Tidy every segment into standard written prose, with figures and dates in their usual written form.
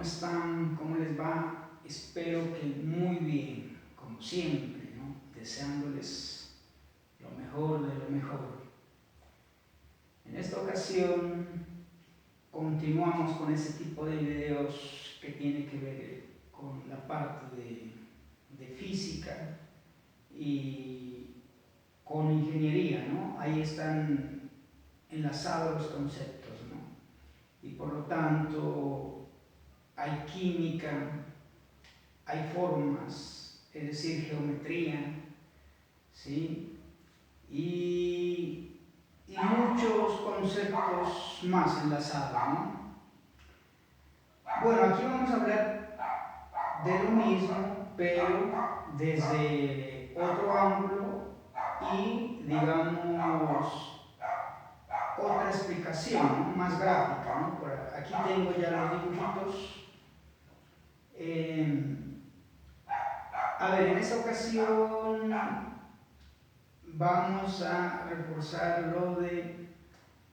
¿Cómo están? ¿Cómo les va? Espero que muy bien, como siempre, ¿no? Deseándoles lo mejor de lo mejor. En esta ocasión continuamos con ese tipo de videos que tiene que ver con la parte de física y con ingeniería, ¿no? Ahí están enlazados los conceptos, ¿no? Y por lo tanto hay química, hay formas, es decir, geometría, ¿sí? Y muchos conceptos más enlazados, ¿no? Bueno, aquí vamos a hablar de lo mismo, pero desde otro ángulo y, digamos, otra explicación, ¿no? Más gráfica, ¿no? Aquí tengo ya los dibujitos. A ver, en esta ocasión vamos a reforzar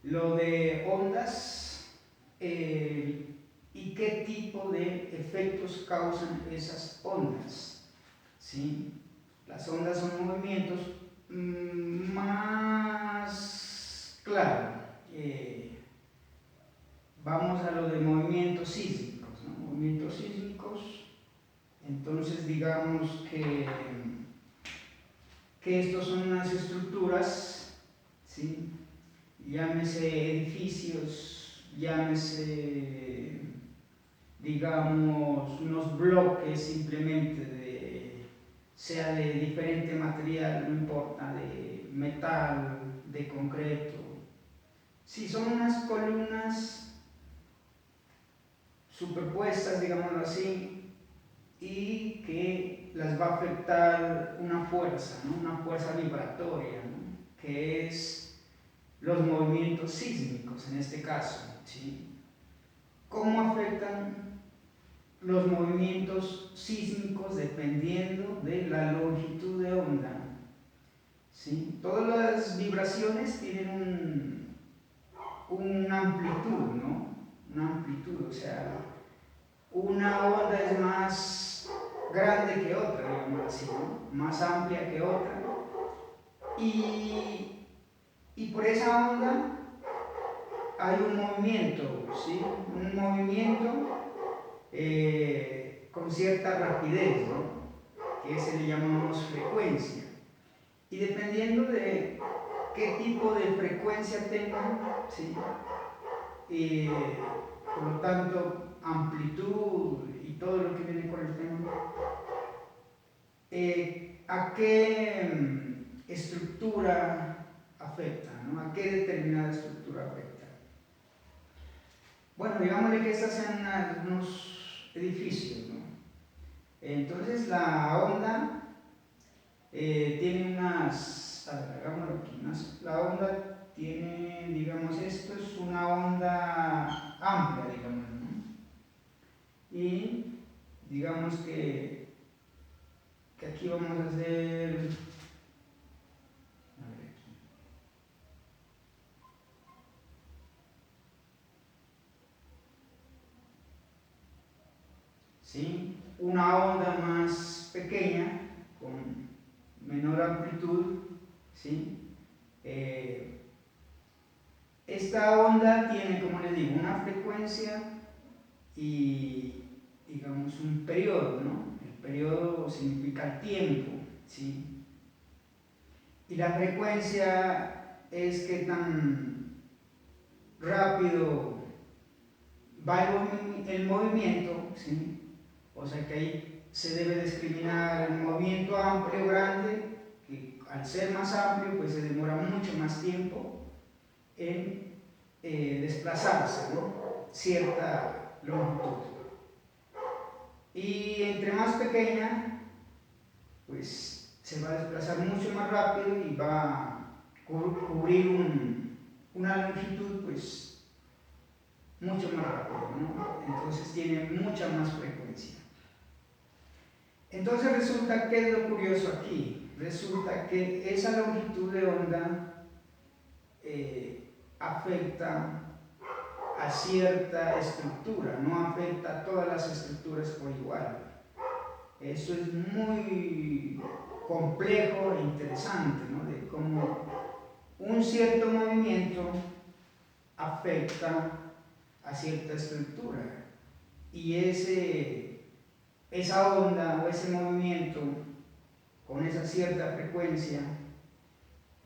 lo de ondas y qué tipo de efectos causan esas ondas, ¿sí? Las ondas son movimientos más claro. Vamos a lo de movimientos sísmicos, ¿no? Movimientos sísmicos. Entonces digamos que estos son unas estructuras, ¿sí? Llámese edificios, llámese, digamos, unos bloques simplemente sea de diferente material, no importa, de metal, de concreto. Sí, son unas columnas superpuestas, digámoslo así, y que las va a afectar una fuerza, ¿no? Una fuerza vibratoria, ¿no? Que es los movimientos sísmicos en este caso, ¿sí? ¿Cómo afectan los movimientos sísmicos dependiendo de la longitud de onda? ¿Sí? Todas las vibraciones tienen una amplitud, ¿no? Una amplitud, o sea, una onda es más grande que otra, digamos así, ¿no? Más amplia que otra. Y por esa onda hay un movimiento, ¿sí? Un movimiento con cierta rapidez, ¿no? Que se le llamamos frecuencia. Y dependiendo de qué tipo de frecuencia tenga, ¿sí? Por lo tanto, amplitud y todo lo que viene con el tema, ¿a qué estructura afecta, ¿no? ¿A qué determinada estructura afecta? Bueno, digámosle que estas sean unos edificios, ¿no? Entonces la onda tiene unas, a ver, hagámoslo aquí, la onda tiene, digamos, esto es una onda amplia, digamos, ¿no? Y digamos que aquí vamos a hacer, a ver aquí, ¿sí? Una onda más pequeña, con menor amplitud, ¿sí? Esta onda tiene, como les digo, una frecuencia y, digamos, un periodo, ¿no? El periodo significa el tiempo, ¿sí? Y la frecuencia es qué tan rápido va el movimiento, ¿sí? O sea que ahí se debe discriminar el movimiento amplio o grande, que al ser más amplio pues se demora mucho más tiempo en desplazarse, ¿no? Cierta longitud. Y entre más pequeña, pues se va a desplazar mucho más rápido y va a cubrir una longitud pues mucho más rápido, ¿no? Entonces tiene mucha más frecuencia. Entonces resulta que es lo curioso aquí, resulta que esa longitud de onda afecta a a cierta estructura, no afecta a todas las estructuras por igual. Eso es muy complejo e interesante, ¿no? De cómo un cierto movimiento afecta a cierta estructura y esa onda o ese movimiento con esa cierta frecuencia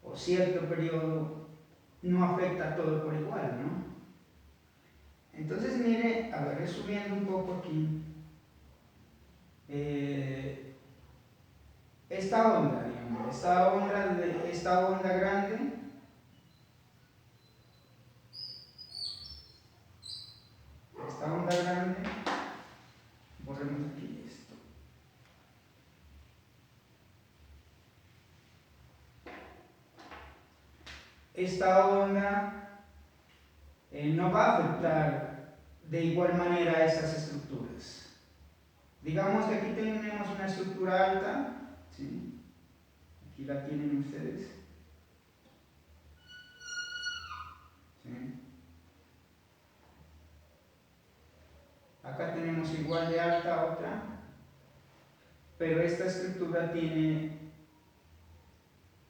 o cierto periodo no afecta a todo por igual, ¿no? Entonces mire, a ver, resumiendo un poco aquí, esta onda, digamos, esta onda grande, borremos aquí esto. Esta onda no va a afectar de igual manera a estas estructuras. Digamos que aquí tenemos una estructura alta, ¿sí? Aquí la tienen ustedes. ¿Sí? Acá tenemos igual de alta otra, pero esta estructura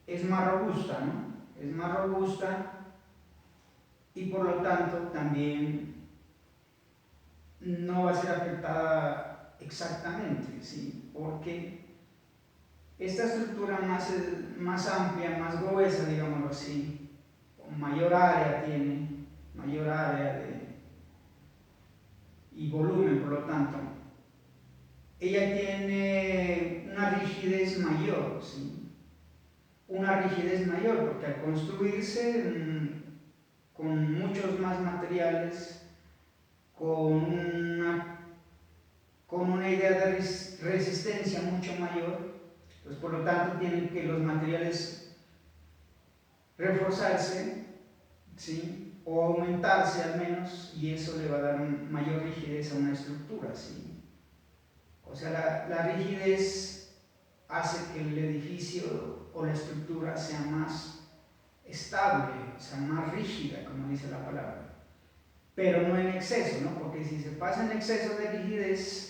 es más robusta, ¿no? Es más robusta y por lo tanto también no va a ser afectada exactamente, ¿sí? Porque esta estructura más amplia, más gruesa, digámoslo así, mayor área tiene, mayor área y volumen, por lo tanto, ella tiene una rigidez mayor, ¿sí? Una rigidez mayor, porque al construirse con muchos más materiales, con una idea de resistencia mucho mayor, pues por lo tanto tienen que los materiales reforzarse, ¿sí? O aumentarse al menos, y eso le va a dar mayor rigidez a una estructura, ¿sí? O sea, la rigidez hace que el edificio o la estructura sea más estable, o sea, más rígida, como dice la palabra, pero no en exceso, ¿no? Porque si se pasa en exceso de rigidez,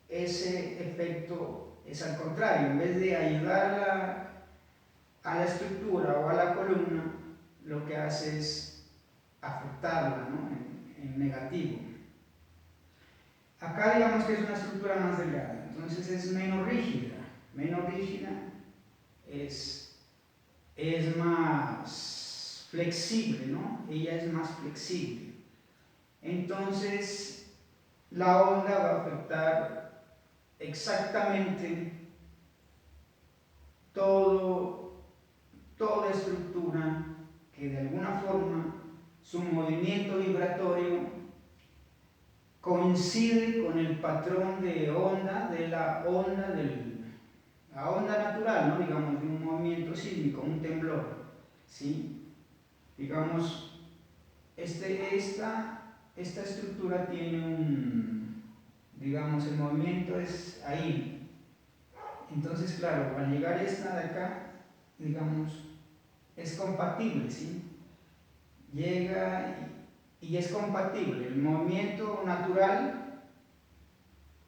ese efecto es al contrario, en vez de ayudar a la estructura o a la columna, lo que hace es afectarla, ¿no? En negativo. Acá digamos que es una estructura más delgada, entonces es menos rígida, es más flexible, ¿no? Ella es más flexible. Entonces, la onda va a afectar exactamente toda estructura que de alguna forma su movimiento vibratorio coincide con el patrón de onda de la onda natural, ¿no? Digamos, de un movimiento sísmico, un temblor, ¿sí? Digamos, esta estructura tiene digamos, el movimiento es ahí. Entonces, claro, al llegar esta de acá, digamos, es compatible, ¿sí? Llega y es compatible el movimiento natural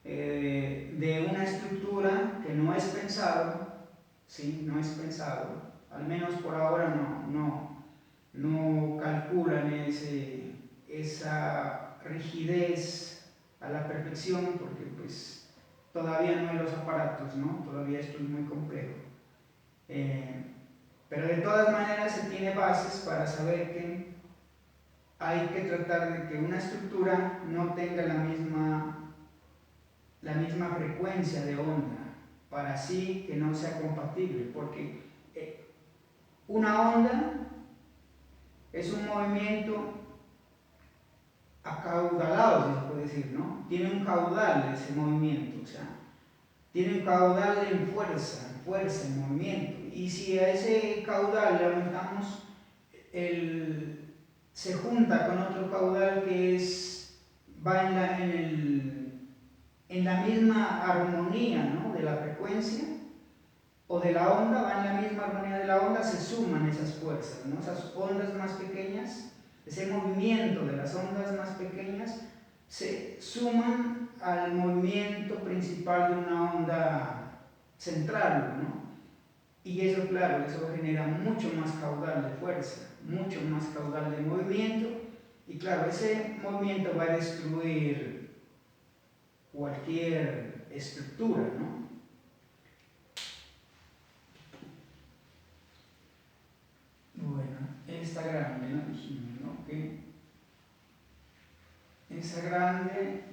de una estructura que no es pensado, ¿sí? No es pensado, al menos por ahora no calculan esa rigidez a la perfección, porque pues todavía no hay los aparatos, ¿no? Todavía esto es muy complejo. Pero de todas maneras se tiene bases para saber que hay que tratar de que una estructura no tenga la misma frecuencia de onda, para así que no sea compatible, porque una onda es un movimiento acaudalado, si se puede decir, ¿no? Tiene un caudal ese movimiento, o sea, tiene un caudal en fuerza en movimiento, y si a ese caudal le aumentamos se junta con otro caudal que va en la misma armonía, ¿no? De la frecuencia o de la onda, va en la misma armonía de la onda, se suman esas fuerzas, ¿no? Esas ondas más pequeñas ese movimiento de las ondas más pequeñas se suman al movimiento principal de una onda central, ¿no? Y eso, claro, eso genera mucho más caudal de fuerza, mucho más caudal de movimiento, y claro, ese movimiento va a destruir cualquier estructura, ¿no? Bueno, esta grande, ¿no? Dijimos, ¿no? Que esa grande,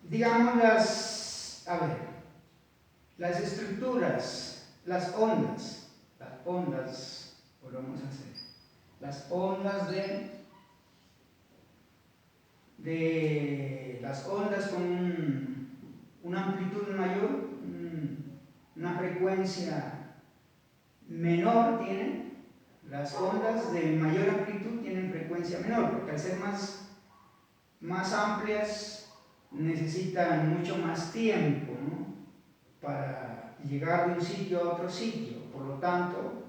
digamos las estructuras, las ondas, volvemos a hacer, las ondas las ondas con una amplitud mayor, una frecuencia menor tienen, las ondas de mayor amplitud tienen frecuencia menor, porque al ser más amplias necesitan mucho más tiempo, ¿no? Para llegar de un sitio a otro sitio. Por lo tanto,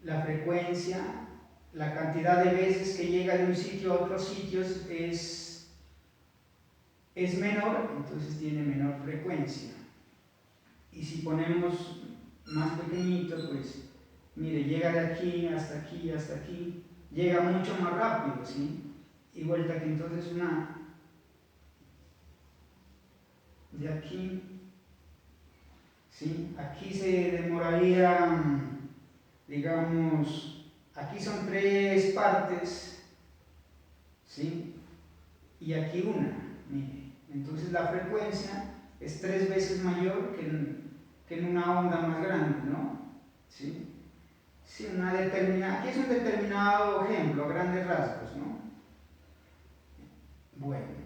la frecuencia, la cantidad de veces que llega de un sitio a otro sitio es menor, entonces tiene menor frecuencia. Y si ponemos más pequeñito, pues mire, llega de aquí hasta aquí hasta aquí, llega mucho más rápido, ¿sí? Y vuelta que entonces una de aquí, ¿sí? Aquí se demoraría, digamos, aquí son 3 partes, ¿sí? Y aquí una, mire. Entonces la frecuencia es 3 veces mayor que en una onda más grande, ¿no? ¿Sí? Sí, aquí es un determinado ejemplo, a grandes rasgos, ¿no? Bueno.